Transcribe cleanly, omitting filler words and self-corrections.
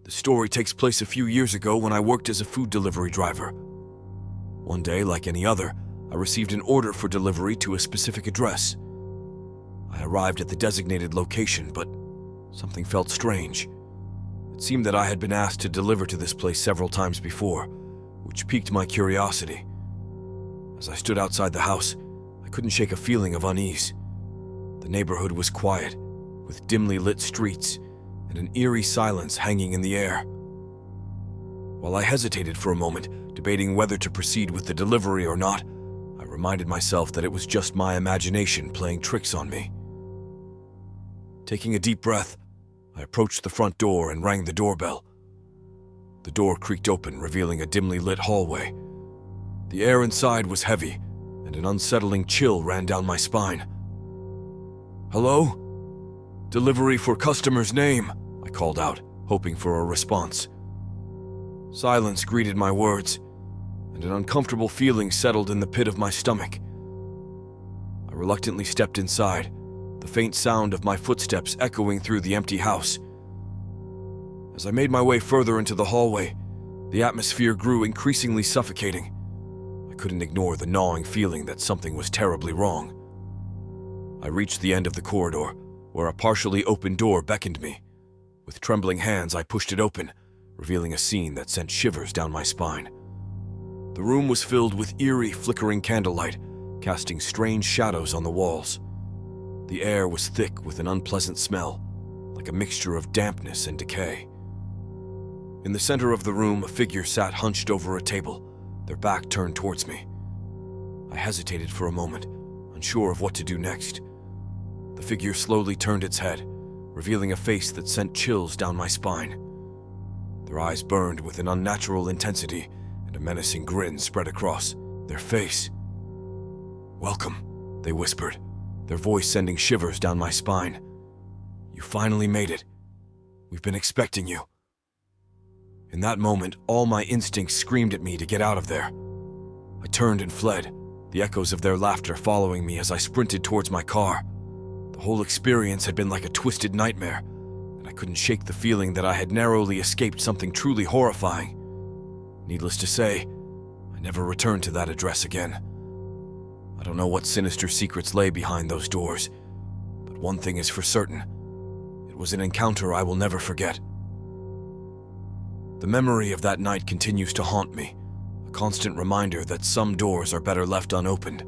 The story takes place a few years ago when I worked as a food delivery driver. One day, like any other, I received an order for delivery to a specific address. I arrived at the designated location, but something felt strange. It seemed that I had been asked to deliver to this place several times before, which piqued my curiosity. As I stood outside the house, I couldn't shake a feeling of unease. The neighborhood was quiet, with dimly lit streets and an eerie silence hanging in the air. While I hesitated for a moment, debating whether to proceed with the delivery or not, I reminded myself that it was just my imagination playing tricks on me. Taking a deep breath, I approached the front door and rang the doorbell. The door creaked open, revealing a dimly lit hallway. The air inside was heavy, and an unsettling chill ran down my spine. "Hello? Delivery for customer's name," I called out, hoping for a response. Silence greeted my words, and an uncomfortable feeling settled in the pit of my stomach. I reluctantly stepped inside, the faint sound of my footsteps echoing through the empty house. As I made my way further into the hallway, the atmosphere grew increasingly suffocating. I couldn't ignore the gnawing feeling that something was terribly wrong. I reached the end of the corridor, where a partially open door beckoned me. With trembling hands, I pushed it open, revealing a scene that sent shivers down my spine. The room was filled with eerie, flickering candlelight, casting strange shadows on the walls. The air was thick with an unpleasant smell, like a mixture of dampness and decay. In the center of the room, a figure sat hunched over a table, their back turned towards me. I hesitated for a moment, unsure of what to do next. The figure slowly turned its head, revealing a face that sent chills down my spine. Their eyes burned with an unnatural intensity, and a menacing grin spread across their face. "Welcome," they whispered, their voice sending shivers down my spine. "You finally made it. We've been expecting you." In that moment, all my instincts screamed at me to get out of there. I turned and fled, the echoes of their laughter following me as I sprinted towards my car. The whole experience had been like a twisted nightmare, and I couldn't shake the feeling that I had narrowly escaped something truly horrifying. Needless to say, I never returned to that address again. I don't know what sinister secrets lay behind those doors, but one thing is for certain. It was an encounter I will never forget. The memory of that night continues to haunt me, a constant reminder that some doors are better left unopened,